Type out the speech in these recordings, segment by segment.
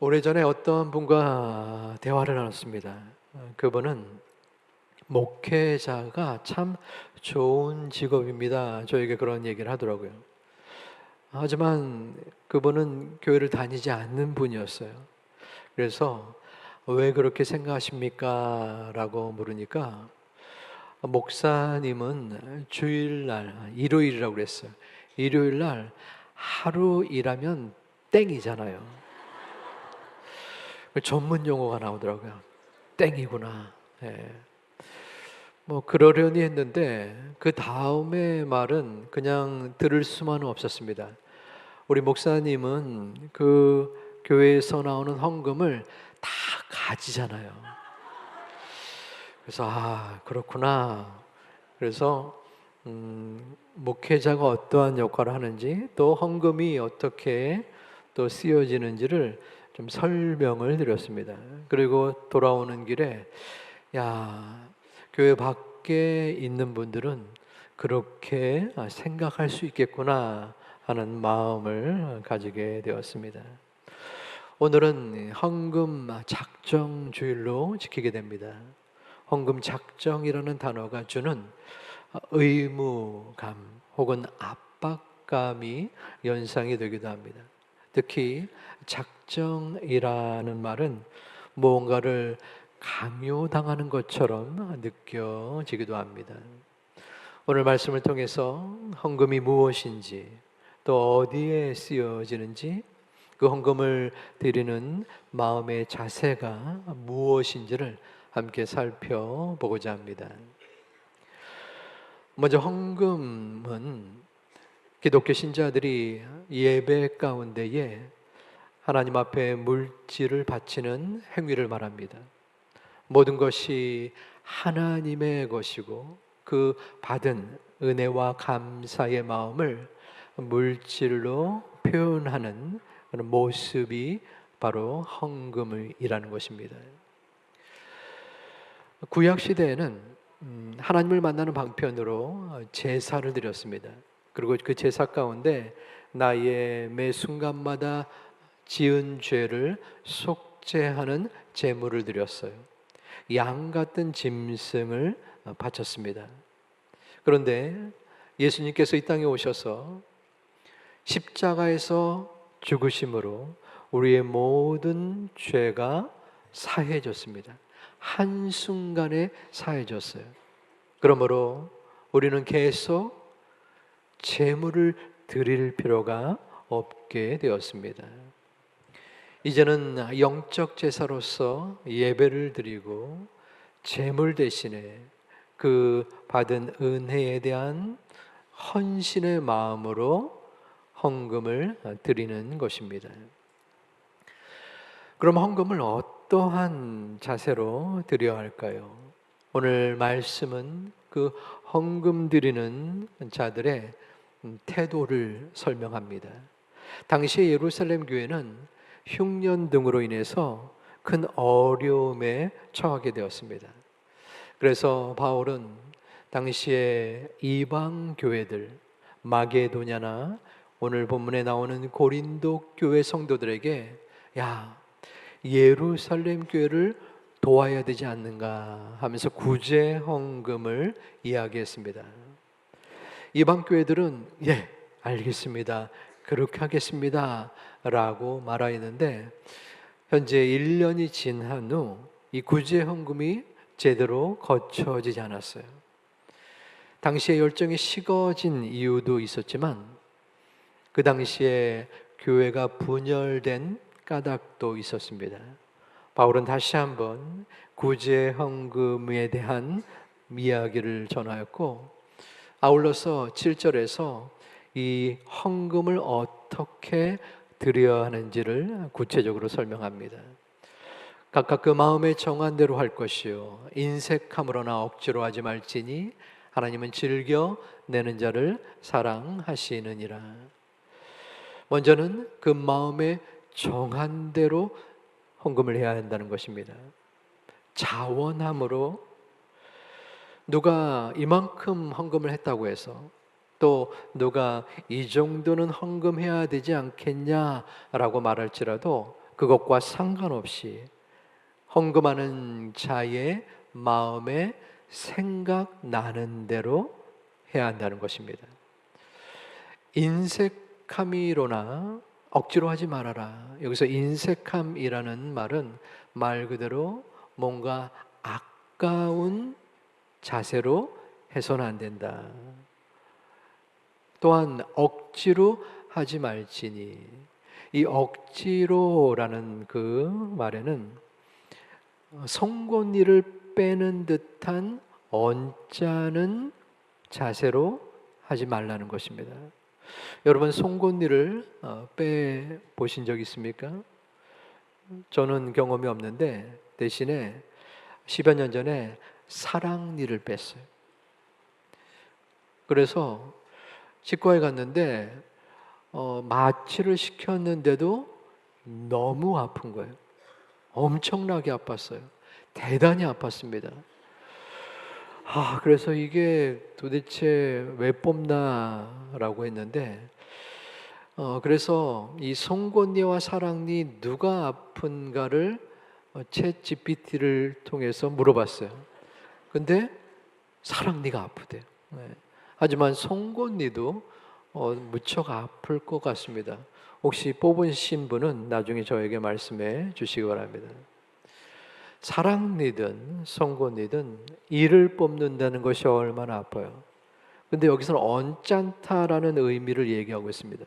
오래전에 어떤 분과 대화를 나눴습니다. 그분은 목회자가 참 좋은 직업입니다. 저에게 그런 얘기를 하더라고요. 하지만 그분은 교회를 다니지 않는 분이었어요. 그래서 왜 그렇게 생각하십니까? 라고 물으니까 목사님은 주일날, 일요일이라고 그랬어요. 일요일날 하루 일하면 땡이잖아요. 그 전문 용어가 나오더라고요. 땡이구나. 예. 뭐 그러려니 했는데 그 다음에 말은 그냥 들을 수만은 없었습니다. 우리 목사님은 그 교회에서 나오는 헌금을 다 가지잖아요. 그래서 그렇구나. 그래서 목회자가 어떠한 역할을 하는지 또 헌금이 어떻게 또 쓰여지는지를 좀 설명을 드렸습니다. 그리고 돌아오는 길에 야, 교회 밖에 있는 분들은 그렇게 생각할 수 있겠구나 하는 마음을 가지게 되었습니다. 오늘은 헌금 작정 주일로 지키게 됩니다. 헌금 작정이라는 단어가 주는 의무감 혹은 압박감이 연상이 되기도 합니다. 특히 작정이라는 말은 무언가를 강요당하는 것처럼 느껴지기도 합니다. 오늘 말씀을 통해서 헌금이 무엇인지 또 어디에 쓰여지는지 그 헌금을 드리는 마음의 자세가 무엇인지를 함께 살펴보고자 합니다. 먼저 헌금은 기독교 신자들이 예배 가운데에 하나님 앞에 물질을 바치는 행위를 말합니다. 모든 것이 하나님의 것이고 그 받은 은혜와 감사의 마음을 물질로 표현하는 그런 모습이 바로 헌금이라는 것입니다. 구약 시대에는 하나님을 만나는 방편으로 제사를 드렸습니다. 그리고 그 제사 가운데 나의 매 순간마다 지은 죄를 속죄하는 제물을 드렸어요. 양 같은 짐승을 바쳤습니다. 그런데 예수님께서 이 땅에 오셔서 십자가에서 죽으심으로 우리의 모든 죄가 사해졌습니다. 한순간에 사해졌어요. 그러므로 우리는 계속 제물을 드릴 필요가 없게 되었습니다. 이제는 영적 제사로서 예배를 드리고 제물 대신에 그 받은 은혜에 대한 헌신의 마음으로 헌금을 드리는 것입니다. 그럼 헌금을 어떠한 자세로 드려야 할까요? 오늘 말씀은 그 헌금 드리는 자들의 태도를 설명합니다. 당시 예루살렘 교회는 흉년 등으로 인해서 큰 어려움에 처하게 되었습니다. 그래서 바울은 당시에 이방 교회들, 마게도냐나 오늘 본문에 나오는 고린도 교회 성도들에게 예루살렘 교회를 도와야 되지 않는가 하면서 구제 헌금을 이야기했습니다. 이방 교회들은 알겠습니다. 그렇게 하겠습니다. 라고 말하였는데 현재 1년이 지난 후 이 구제 헌금이 제대로 거쳐지지 않았어요. 당시에 열정이 식어진 이유도 있었지만 그 당시에 교회가 분열된 까닭도 있었습니다. 바울은 다시 한번 구제 헌금에 대한 이야기를 전하였고 아울러서 7절에서 이 헌금을 어떻게 드려야 하는지를 구체적으로 설명합니다. 각각 그 마음에 정한 대로 할 것이요 인색함으로나 억지로 하지 말지니 하나님은 즐겨 내는 자를 사랑하시느니라. 먼저는 그 마음에 정한 대로 헌금을 해야 한다는 것입니다. 자원함으로 누가 이만큼 헌금을 했다고 해서 또 누가 이 정도는 헌금해야 되지 않겠냐라고 말할지라도 그것과 상관없이 헌금하는 자의 마음에 생각나는 대로 해야 한다는 것입니다. 인색함이로나 억지로 하지 말아라. 여기서 인색함이라는 말은 말 그대로 뭔가 아까운 자세로 해서는 안 된다. 또한 억지로 하지 말지니, 이 억지로라는 그 말에는 송곳니를 빼는 듯한 언짢은 자세로 하지 말라는 것입니다. 여러분, 송곳니를 빼 보신 적 있습니까? 저는 경험이 없는데 대신에 10여 년 전에 사랑니를 뺐어요. 그래서 치과에 갔는데 마취를 시켰는데도 너무 아픈 거예요. 엄청나게 아팠어요. 대단히 아팠습니다. 그래서 이게 도대체 왜 뽑나라고 했는데, 그래서 이 송곳니와 사랑니 누가 아픈가를 챗 GPT를 통해서 물어봤어요. 근데 사랑니가 아프대요. 네. 하지만 송곳니도 무척 아플 것 같습니다. 혹시 뽑으신 분은 나중에 저에게 말씀해 주시기 바랍니다. 사랑니든 송곳니든 이를 뽑는다는 것이 얼마나 아파요. 근데 여기서는 언짢다라는 의미를 얘기하고 있습니다.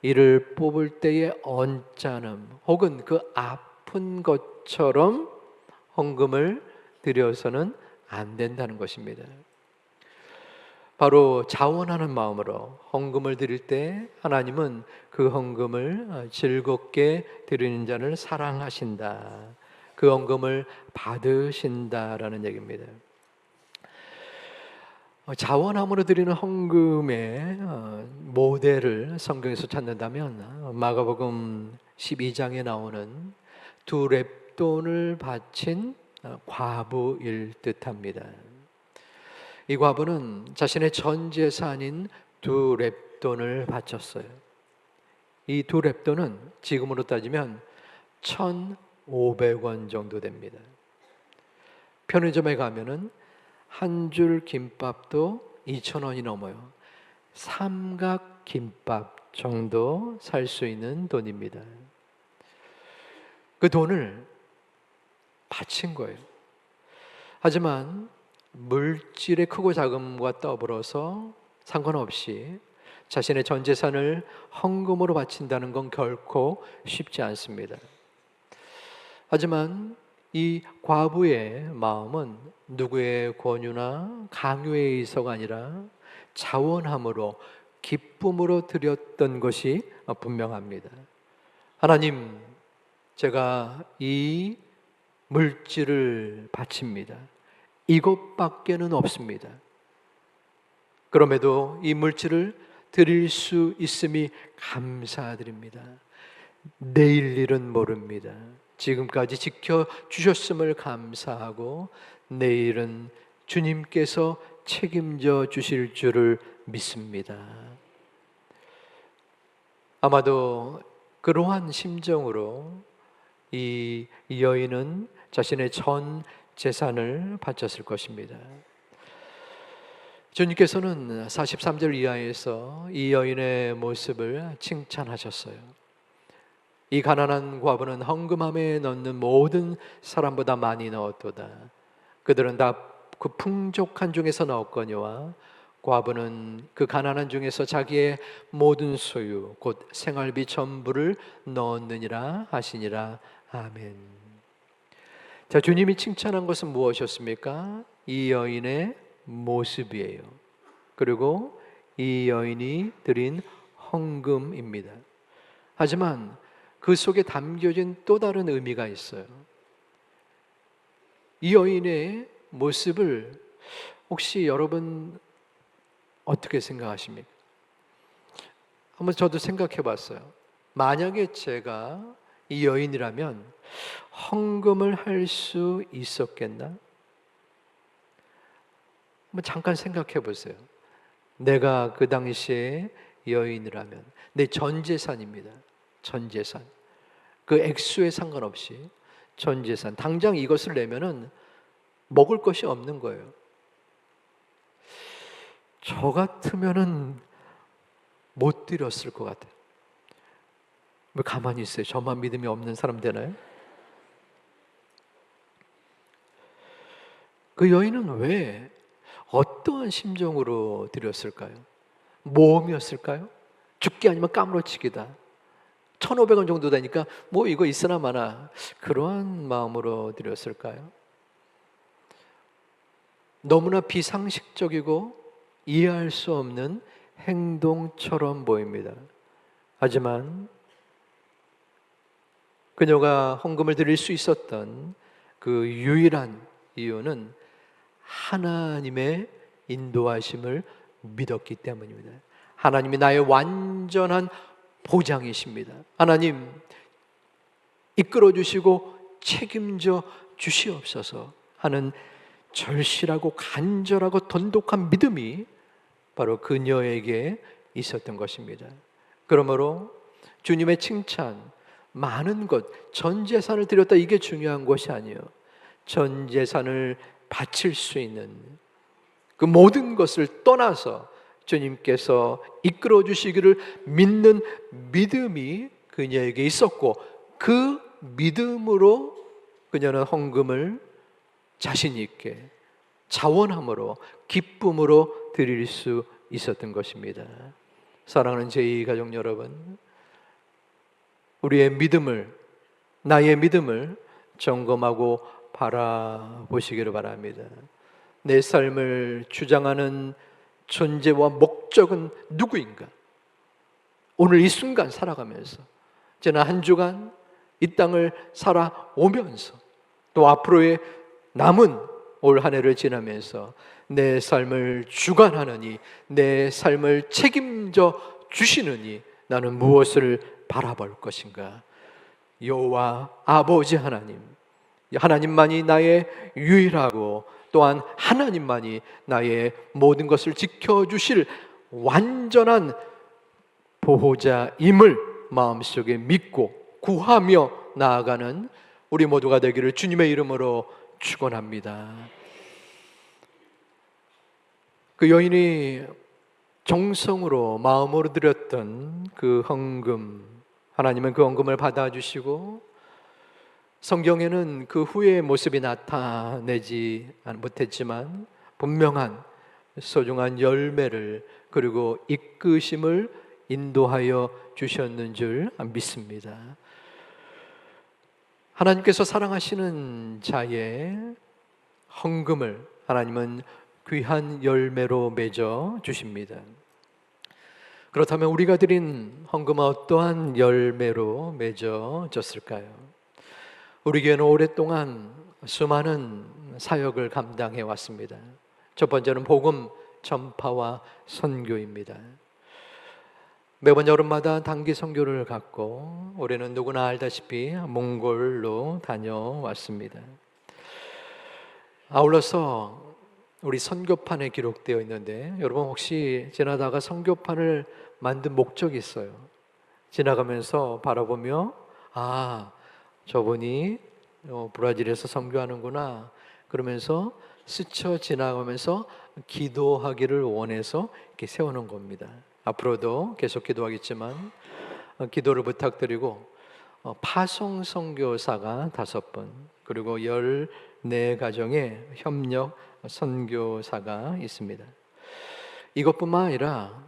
이를 뽑을 때의 언짢음 혹은 그 아픈 것처럼 헌금을 드려서는 안 된다는 것입니다. 바로 자원하는 마음으로 헌금을 드릴 때 하나님은 그 헌금을 즐겁게 드리는 자를 사랑하신다. 그 헌금을 받으신다라는 얘기입니다. 자원함으로 드리는 헌금의 모델을 성경에서 찾는다면 마가복음 12장에 나오는 두 렙돈을 바친 과부일 듯합니다. 이 과부는 자신의 전 재산인 두 렙돈을 바쳤어요. 이 두 렙돈은 지금으로 따지면 1,500원 정도 됩니다. 편의점에 가면은 한 줄 김밥도 2,000원이 넘어요. 삼각 김밥 정도 살 수 있는 돈입니다. 그 돈을 바친 거예요. 하지만 물질의 크고 작음과 더불어서 상관없이 자신의 전 재산을 헌금으로 바친다는 건 결코 쉽지 않습니다. 하지만 이 과부의 마음은 누구의 권유나 강요에 의해서가 아니라 자원함으로 기쁨으로 드렸던 것이 분명합니다. 하나님, 제가 이 물질을 바칩니다. 이것밖에는 없습니다. 그럼에도 이 물질을 드릴 수 있음이 감사드립니다. 내일 일은 모릅니다. 지금까지 지켜주셨음을 감사하고 내일은 주님께서 책임져 주실 줄을 믿습니다. 아마도 그러한 심정으로 이 여인은 자신의 전 재산을 바쳤을 것입니다. 주님께서는 43절 이하에서 이 여인의 모습을 칭찬하셨어요. 이 가난한 과부는 헌금함에 넣는 모든 사람보다 많이 넣었도다. 그들은 다 그 풍족한 중에서 넣었거니와 과부는 그 가난한 중에서 자기의 모든 소유 곧 생활비 전부를 넣었느니라 하시니라. 아멘. 자, 주님이 칭찬한 것은 무엇이었습니까? 이 여인의 모습이에요. 그리고 이 여인이 드린 헌금입니다. 하지만 그 속에 담겨진 또 다른 의미가 있어요. 이 여인의 모습을 혹시 여러분 어떻게 생각하십니까? 한번 저도 생각해 봤어요. 만약에 제가 이 여인이라면 헌금을 할 수 있었겠나? 한번 잠깐 생각해 보세요. 내가 그 당시에 여인이라면 내 전 재산입니다. 전 재산. 그 액수에 상관없이 전 재산, 당장 이것을 내면은 먹을 것이 없는 거예요. 저 같으면은 못 드렸을 것 같아요. 왜 가만히 있어요? 저만 믿음이 없는 사람 되나요? 그 여인은 왜 어떠한 심정으로 드렸을까요? 모험이었을까요? 죽기 아니면 까무러치기다. 1,500원 정도 되니까 뭐 이거 있으나 마나, 그러한 마음으로 드렸을까요? 너무나 비상식적이고 이해할 수 없는 행동처럼 보입니다. 하지만 그녀가 헌금을 드릴 수 있었던 그 유일한 이유는 하나님의 인도하심을 믿었기 때문입니다. 하나님이 나의 완전한 보장이십니다. 하나님 이끌어 주시고 책임져 주시옵소서 하는 절실하고 간절하고 돈독한 믿음이 바로 그녀에게 있었던 것입니다. 그러므로 주님의 칭찬, 많은 것, 전 재산을 드렸다, 이게 중요한 것이 아니에요. 전 재산을 바칠 수 있는 그 모든 것을 떠나서 주님께서 이끌어 주시기를 믿는 믿음이 그녀에게 있었고, 그 믿음으로 그녀는 헌금을 자신 있게 자원함으로 기쁨으로 드릴 수 있었던 것입니다. 사랑하는 제2 가족 여러분, 우리의 믿음을, 나의 믿음을 점검하고 바라보시기를 바랍니다. 내 삶을 주장하는 존재와 목적은 누구인가? 오늘 이 순간 살아가면서, 지난 한 주간 이 땅을 살아오면서, 또 앞으로의 남은 올 한 해를 지나면서 내 삶을 주관하느니, 내 삶을 책임져 주시느니 나는 무엇을 바라볼 것인가? 여호와 아버지 하나님만이 나의 유일하고 또한 하나님만이 나의 모든 것을 지켜주실 완전한 보호자임을 마음속에 믿고 구하며 나아가는 우리 모두가 되기를 주님의 이름으로 축원합니다. 그 여인이 정성으로 마음으로 드렸던 그 헌금, 하나님은 그 헌금을 받아주시고, 성경에는 그 후의 모습이 나타내지 못했지만 분명한 소중한 열매를, 그리고 이끄심을 인도하여 주셨는 줄 믿습니다. 하나님께서 사랑하시는 자의 헌금을 하나님은 귀한 열매로 맺어 주십니다. 그렇다면 우리가 드린 헌금은 어떠한 열매로 맺어졌을까요? 우리 교회는 오랫동안 수많은 사역을 감당해 왔습니다. 첫 번째는 복음 전파와 선교입니다. 매번 여름마다 단기 선교를 갖고 올해는 누구나 알다시피 몽골로 다녀왔습니다. 아울러서 우리 선교판에 기록되어 있는데, 여러분 혹시 지나다가 선교판을 만든 목적이 있어요. 지나가면서 바라보며 저분이 브라질에서 선교하는구나, 그러면서 스쳐 지나가면서 기도하기를 원해서 이렇게 세우는 겁니다. 앞으로도 계속 기도하겠지만 기도를 부탁드리고, 파송 선교사가 5분, 그리고 14가정의 협력 선교사가 있습니다. 이것뿐만 아니라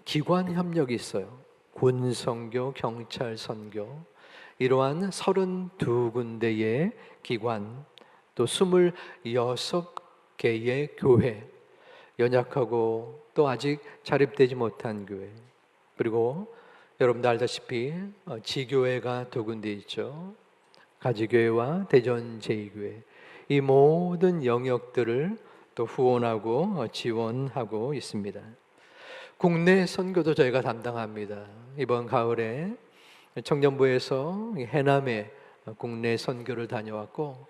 기관 협력이 있어요. 군 선교, 경찰 선교, 이러한 32군데의 기관, 또 26개의 교회, 연약하고 또 아직 자립되지 못한 교회, 그리고 여러분도 알다시피 지교회가 2군데 있죠. 가지교회와 대전 제2교회, 이 모든 영역들을 또 후원하고 지원하고 있습니다. 국내 선교도 저희가 담당합니다. 이번 가을에 청년부에서 해남에 국내 선교를 다녀왔고,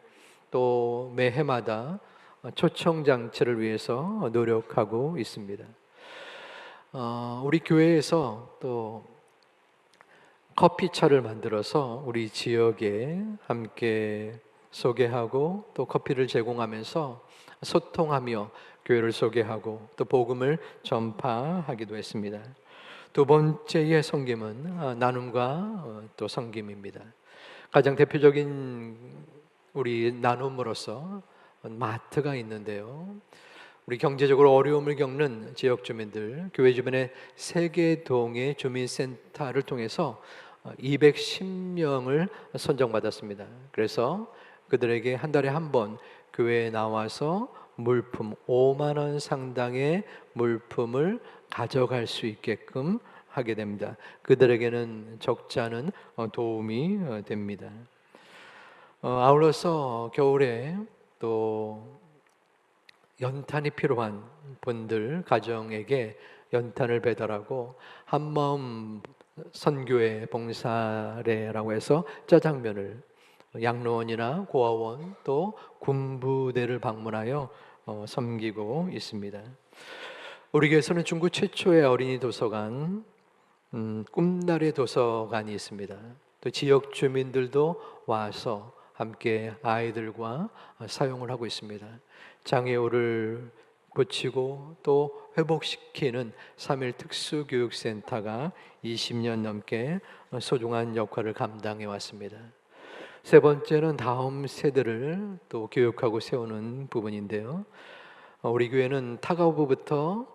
또 매해마다 초청장치를 위해서 노력하고 있습니다. 우리 교회에서 또 커피차를 만들어서 우리 지역에 함께 소개하고 또 커피를 제공하면서 소통하며 교회를 소개하고 또 복음을 전파하기도 했습니다. 두 번째의 섬김은 나눔과 또 섬김입니다. 가장 대표적인 우리 나눔으로서 마트가 있는데요. 우리 경제적으로 어려움을 겪는 지역 주민들, 교회 주변의 3개 동의 주민센터를 통해서 210명을 선정받았습니다. 그래서 그들에게 한 달에 한 번 교회에 나와서 물품 5만 원 상당의 물품을 가져갈 수 있게끔 하게 됩니다. 그들에게는 적지 않은 도움이 됩니다. 아울러서 겨울에 또 연탄이 필요한 분들 가정에게 연탄을 배달하고 한마음 선교회 봉사례라고 해서 짜장면을 양로원이나 고아원 또 군부대를 방문하여 섬기고 있습니다. 우리 교회에서는 중국 최초의 어린이 도서관 꿈나래 도서관이 있습니다. 또 지역 주민들도 와서 함께 아이들과 사용을 하고 있습니다. 장애우를 고치고 또 회복시키는 3일 특수교육센터가 20년 넘게 소중한 역할을 감당해 왔습니다. 세 번째는 다음 세대를 또 교육하고 세우는 부분인데요. 우리 교회는 타가부부터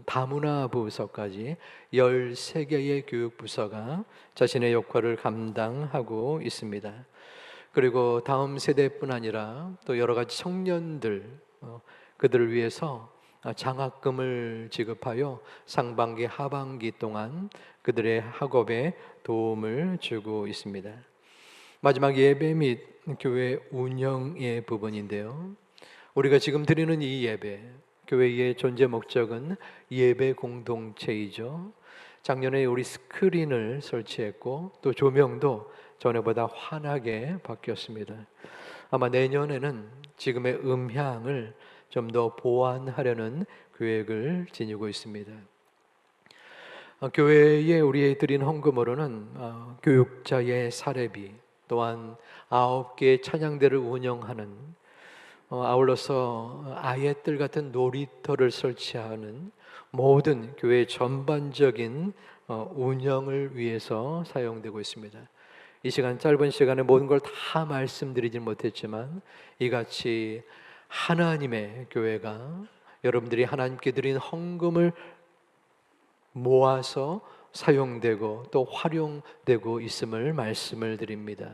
다문화 부서까지 13개의 교육부서가 자신의 역할을 감당하고 있습니다. 그리고 다음 세대뿐 아니라 또 여러 가지 청년들 그들을 위해서 장학금을 지급하여 상반기 하반기 동안 그들의 학업에 도움을 주고 있습니다. 마지막 예배 및 교회 운영의 부분인데요. 우리가 지금 드리는 이 예배, 교회의 존재 목적은 예배 공동체이죠. 작년에 우리 스크린을 설치했고 또 조명도 전에보다 환하게 바뀌었습니다. 아마 내년에는 지금의 음향을 좀 더 보완하려는 계획을 지니고 있습니다. 교회에 우리 드린 헌금으로는 교육자의 사례비 또한 9개의 찬양대를 운영하는 아울러서 아이들 같은 놀이터를 설치하는 모든 교회 전반적인 운영을 위해서 사용되고 있습니다. 이 시간 짧은 시간에 모든 걸 다 말씀드리진 못했지만 이같이 하나님의 교회가 여러분들이 하나님께 드린 헌금을 모아서 사용되고 또 활용되고 있음을 말씀을 드립니다.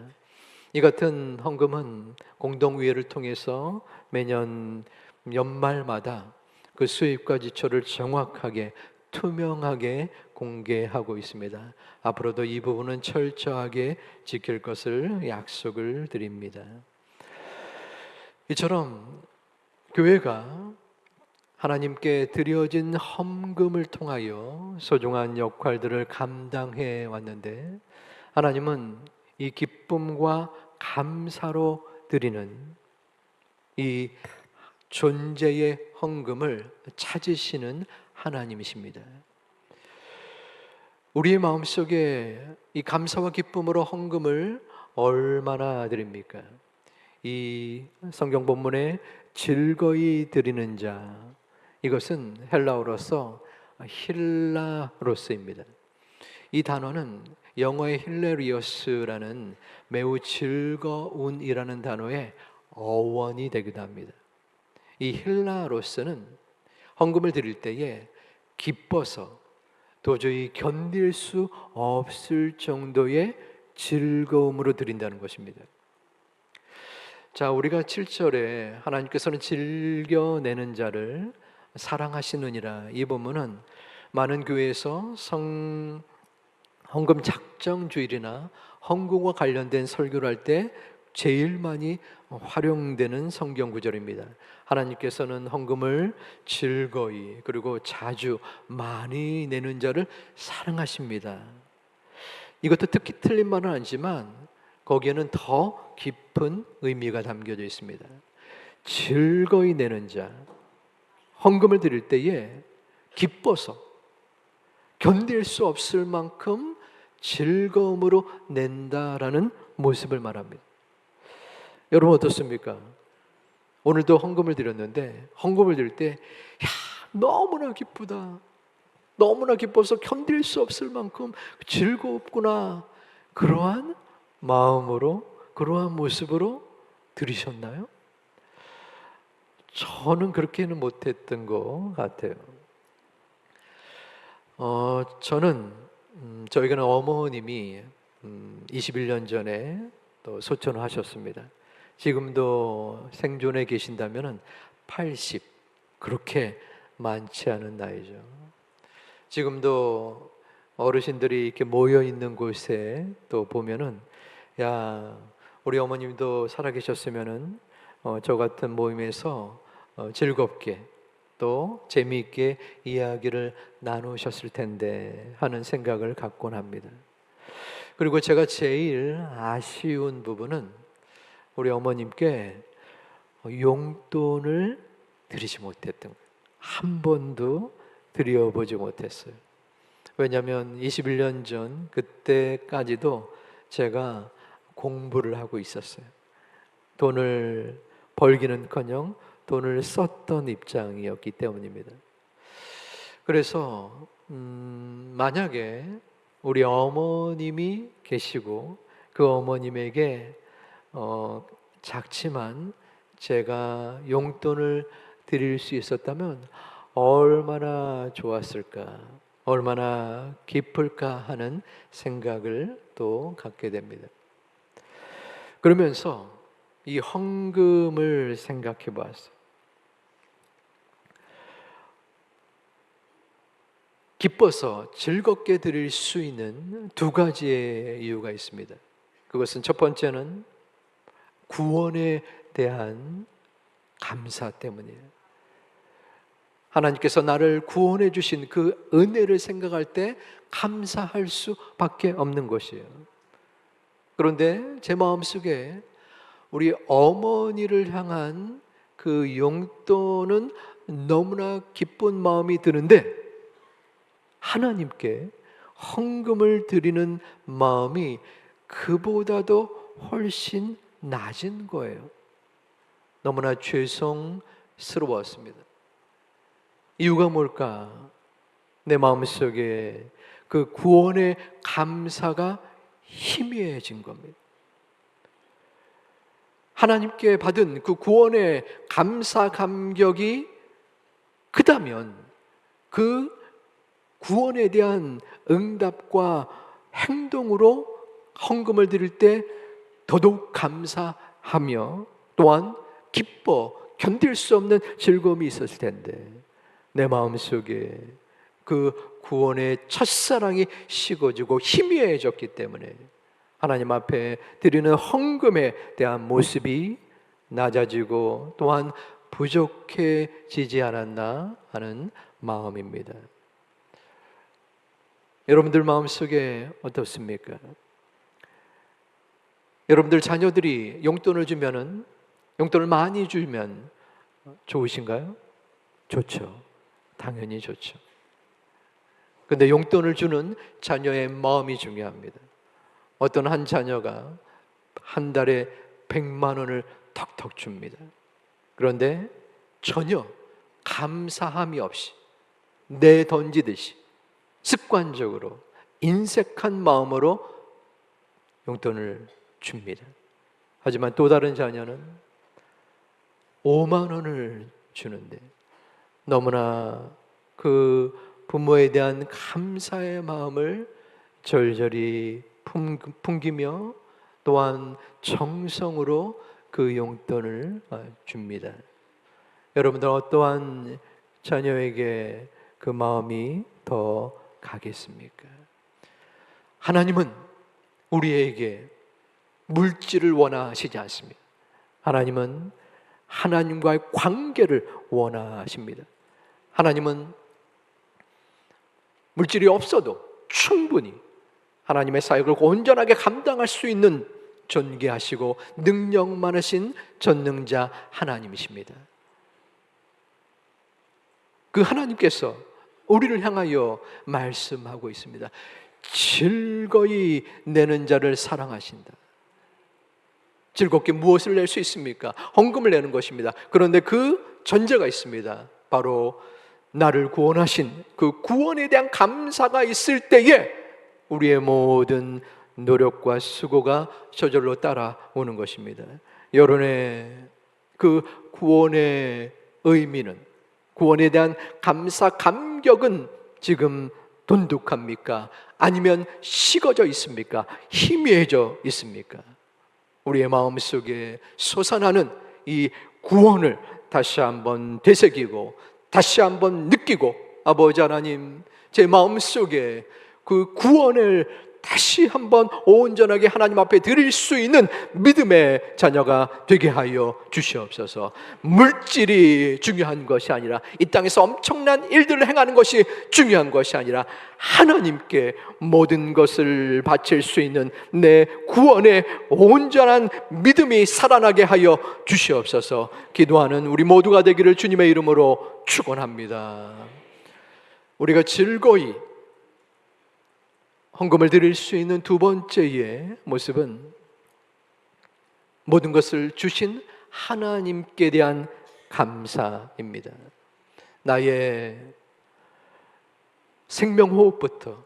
이 같은 헌금은 공동위회를 통해서 매년 연말마다 그 수입과 지출을 정확하게 투명하게 공개하고 있습니다. 앞으로도 이 부분은 철저하게 지킬 것을 약속을 드립니다. 이처럼 교회가 하나님께 드려진 헌금을 통하여 소중한 역할들을 감당해 왔는데 하나님은 이 기쁨과 감사로 드리는 이 존재의 헌금을 찾으시는 하나님이십니다. 우리의 마음속에 이 감사와 기쁨으로 헌금을 얼마나 드립니까? 이 성경 본문에 즐거이 드리는 자, 이것은 헬라어로서 힐라로스입니다. 이 단어는 영어의 힐레리어스라는 매우 즐거운이라는 단어의 어원이 되기도 합니다. 이 힐라로스는 헌금을 드릴 때에 기뻐서 도저히 견딜 수 없을 정도의 즐거움으로 드린다는 것입니다. 자, 우리가 7절에 하나님께서는 즐겨내는 자를 사랑하시느니라, 이 본문은 많은 교회에서 헌금 작정 주일이나 헌금과 관련된 설교를 할 때 제일 많이 활용되는 성경 구절입니다. 하나님께서는 헌금을 즐거이 그리고 자주 많이 내는 자를 사랑하십니다. 이것도 듣기 틀린 말은 아니지만 거기에는 더 깊은 의미가 담겨져 있습니다. 즐거이 내는 자, 헌금을 드릴 때에 기뻐서 견딜 수 없을 만큼 즐거움으로 낸다라는 모습을 말합니다. 여러분 어떻습니까? 오늘도 헌금을 드렸는데 헌금을 드릴 때 너무나 기쁘다, 너무나 기뻐서 견딜 수 없을 만큼 즐겁구나, 그러한 마음으로, 그러한 모습으로 드리셨나요? 저는 그렇게는 못했던 것 같아요. 저는 저희가 어머님이 21년 전에 또 소천을 하셨습니다. 지금도 생존해 계신다면 80, 그렇게 많지 않은 나이죠. 지금도 어르신들이 이렇게 모여 있는 곳에 또 보면은, 야, 우리 어머님도 살아계셨으면은 저 같은 모임에서 즐겁게 또 재미있게 이야기를 나누셨을 텐데 하는 생각을 갖곤 합니다. 그리고 제가 제일 아쉬운 부분은 우리 어머님께 용돈을 드리지 못했던 거예요. 한 번도 드려보지 못했어요. 왜냐하면 21년 전 그때까지도 제가 공부를 하고 있었어요. 돈을 벌기는커녕 돈을 썼던 입장이었기 때문입니다. 그래서 만약에 우리 어머님이 계시고 그 어머님에게 작지만 제가 용돈을 드릴 수 있었다면 얼마나 좋았을까, 얼마나 기쁠까 하는 생각을 또 갖게 됩니다. 그러면서 이 헌금을 생각해 보았어요. 기뻐서 즐겁게 드릴 수 있는 두 가지의 이유가 있습니다. 그것은 첫 번째는 구원에 대한 감사 때문이에요. 하나님께서 나를 구원해 주신 그 은혜를 생각할 때 감사할 수밖에 없는 것이에요. 그런데 제 마음속에 우리 어머니를 향한 그 용돈은 너무나 기쁜 마음이 드는데 하나님께 헌금을 드리는 마음이 그보다도 훨씬 낮은 거예요. 너무나 죄송스러웠습니다. 이유가 뭘까? 내 마음속에 그 구원의 감사가 희미해진 겁니다. 하나님께 받은 그 구원의 감사 감격이 크다면 그 구원에 대한 응답과 행동으로 헌금을 드릴 때 더더욱 감사하며 또한 기뻐 견딜 수 없는 즐거움이 있었을 텐데 내 마음속에 그 구원의 첫사랑이 식어지고 희미해졌기 때문에 하나님 앞에 드리는 헌금에 대한 모습이 낮아지고 또한 부족해지지 않았나 하는 마음입니다. 여러분들 마음속에 어떻습니까? 여러분들 자녀들이 용돈을 주면은, 용돈을 많이 주면 좋으신가요? 좋죠. 당연히 좋죠. 근데 용돈을 주는 자녀의 마음이 중요합니다. 어떤 한 자녀가 한 달에 100만 원을 턱턱 줍니다. 그런데 전혀 감사함이 없이 내던지듯이 습관적으로 인색한 마음으로 용돈을 줍니다. 하지만 또 다른 자녀는 5만 원을 주는데 너무나 그 부모에 대한 감사의 마음을 절절히 풍기며 또한 정성으로 그 용돈을 줍니다. 여러분들 어떠한 자녀에게 그 마음이 더 가겠습니까? 하나님은 우리에게 물질을 원하시지 않습니다. 하나님은 하나님과의 관계를 원하십니다. 하나님은 물질이 없어도 충분히 하나님의 사역을 온전하게 감당할 수 있는 존귀하시고 능력 많으신 전능자 하나님이십니다. 그 하나님께서 우리를 향하여 말씀하고 있습니다. 즐거이 내는 자를 사랑하신다. 즐겁게 무엇을 낼 수 있습니까? 헌금을 내는 것입니다. 그런데 그 전제가 있습니다. 바로 나를 구원하신 그 구원에 대한 감사가 있을 때에 우리의 모든 노력과 수고가 저절로 따라오는 것입니다. 여론의 그 구원의 의미는, 구원에 대한 감사 감격은 지금 돈독합니까? 아니면 식어져 있습니까? 희미해져 있습니까? 우리의 마음속에 솟아나는 이 구원을 다시 한번 되새기고 다시 한번 느끼고, 아버지 하나님, 제 마음속에 그 구원을 다시 한번 온전하게 하나님 앞에 드릴 수 있는 믿음의 자녀가 되게 하여 주시옵소서. 물질이 중요한 것이 아니라, 이 땅에서 엄청난 일들을 행하는 것이 중요한 것이 아니라, 하나님께 모든 것을 바칠 수 있는 내 구원의 온전한 믿음이 살아나게 하여 주시옵소서. 기도하는 우리 모두가 되기를 주님의 이름으로 축원합니다. 우리가 즐거이 헌금을 드릴 수 있는 두 번째의 모습은 모든 것을 주신 하나님께 대한 감사입니다. 나의 생명호흡부터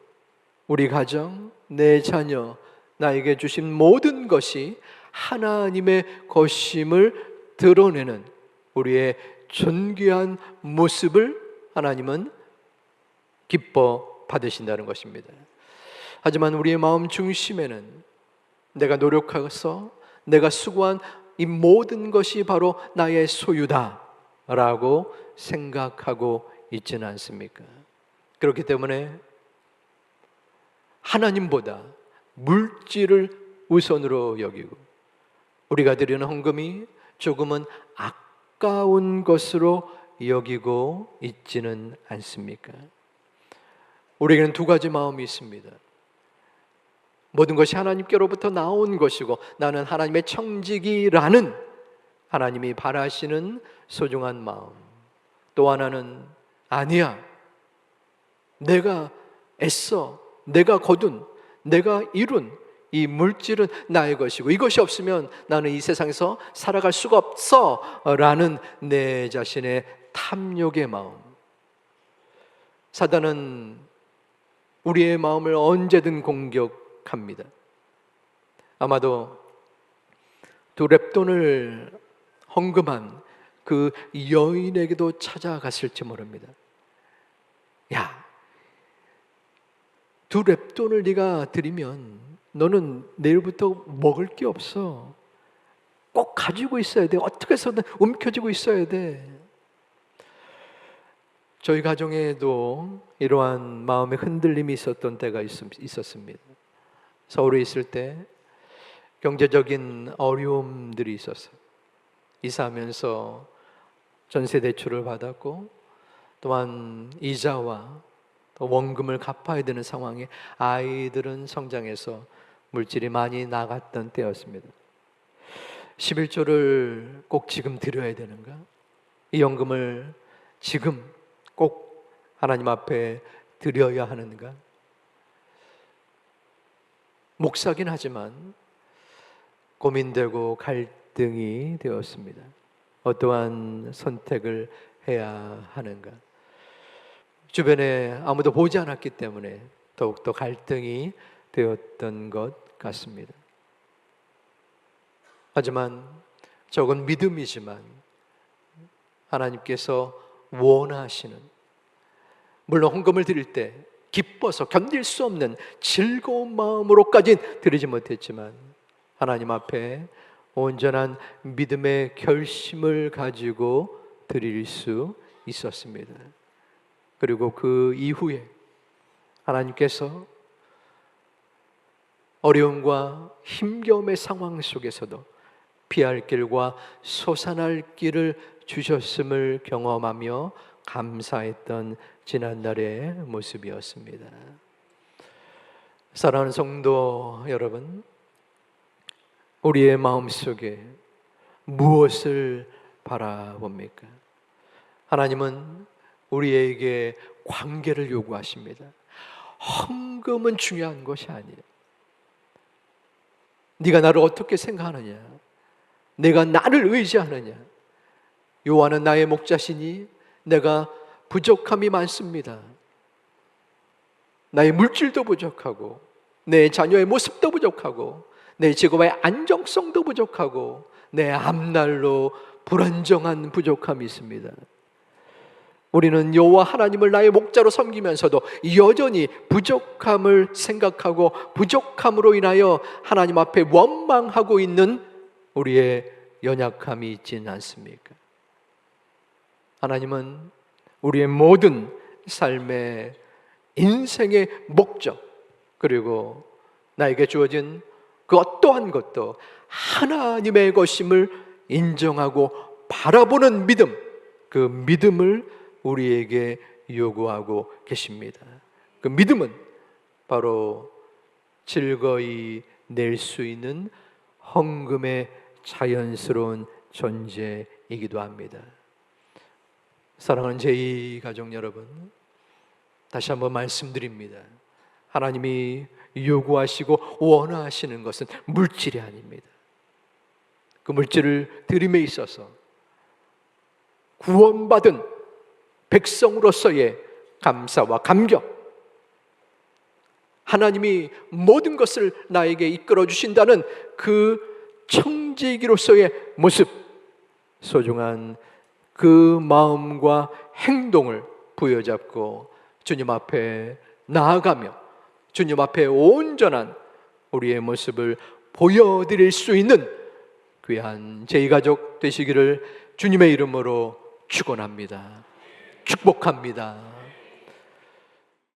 우리 가정, 내 자녀, 나에게 주신 모든 것이 하나님의 것임을 드러내는 우리의 존귀한 모습을 하나님은 기뻐 받으신다는 것입니다. 하지만 우리의 마음 중심에는 내가 노력해서 내가 수고한 이 모든 것이 바로 나의 소유다 라고 생각하고 있지는 않습니까? 그렇기 때문에 하나님보다 물질을 우선으로 여기고 우리가 드리는 헌금이 조금은 아까운 것으로 여기고 있지는 않습니까? 우리에게는 두 가지 마음이 있습니다. 모든 것이 하나님께로부터 나온 것이고 나는 하나님의 청지기라는 하나님이 바라시는 소중한 마음. 또 하나는 아니야, 내가 애써, 내가 거둔, 내가 이룬 이 물질은 나의 것이고 이것이 없으면 나는 이 세상에서 살아갈 수가 없어 라는 내 자신의 탐욕의 마음. 사단은 우리의 마음을 언제든 공격합니다. 아마도 두 렙돈을 헌금한 그 여인에게도 찾아갔을지 모릅니다. 야, 두 렙돈을 네가 드리면 너는 내일부터 먹을 게 없어. 꼭 가지고 있어야 돼. 어떻게 해서든 움켜쥐고 있어야 돼. 저희 가정에도 이러한 마음의 흔들림이 있었던 때가 있었습니다. 서울에 있을 때 경제적인 어려움들이 있었어요. 이사하면서 전세 대출을 받았고 또한 이자와 원금을 갚아야 되는 상황에 아이들은 성장해서 물질이 많이 나갔던 때였습니다. 11조를 꼭 지금 드려야 되는가? 이 연금을 지금 꼭 하나님 앞에 드려야 하는가? 목사긴 하지만 고민되고 갈등이 되었습니다. 어떠한 선택을 해야 하는가? 주변에 아무도 보지 않았기 때문에 더욱더 갈등이 되었던 것 같습니다. 하지만 적은 믿음이지만 하나님께서 원하시는, 물론 헌금을 드릴 때 기뻐서 견딜 수 없는 즐거운 마음으로까지는 드리지 못했지만 하나님 앞에 온전한 믿음의 결심을 가지고 드릴 수 있었습니다. 그리고 그 이후에 하나님께서 어려움과 힘겨움의 상황 속에서도 피할 길과 솟아날 길을 주셨음을 경험하며 감사했던 지난날의 모습이었습니다. 사랑하는 성도 여러분, 우리의 마음속에 무엇을 바라봅니까? 하나님은 우리에게 관계를 요구하십니다. 헌금은 중요한 것이 아니에요. 네가 나를 어떻게 생각하느냐, 내가 나를 의지하느냐. 요한은 나의 목자시니 내가 부족함이 많습니다. 나의 물질도 부족하고, 내 자녀의 모습도 부족하고, 내 직업의 안정성도 부족하고, 내 앞날로 불안정한 부족함이 있습니다. 우리는 여호와 하나님을 나의 목자로 섬기면서도 여전히 부족함을 생각하고 부족함으로 인하여 하나님 앞에 원망하고 있는 우리의 연약함이 있지는 않습니까? 하나님은 우리의 모든 삶의 인생의 목적, 그리고 나에게 주어진 그 어떠한 것도 하나님의 것임을 인정하고 바라보는 믿음, 그 믿음을 우리에게 요구하고 계십니다. 그 믿음은 바로 즐거이 낼 수 있는 헌금의 자연스러운 존재이기도 합니다. 사랑하는 제2 가족 여러분, 다시 한번 말씀드립니다. 하나님이 요구하시고 원하시는 것은 물질이 아닙니다. 그 물질을 드림에 있어서 구원받은 백성으로서의 감사와 감격, 하나님이 모든 것을 나에게 이끌어 주신다는 그 청지기로서의 모습, 소중한 그 마음과 행동을 부여잡고 주님 앞에 나아가며 주님 앞에 온전한 우리의 모습을 보여드릴 수 있는 귀한 제2가족 되시기를 주님의 이름으로 축원합니다. 축복합니다.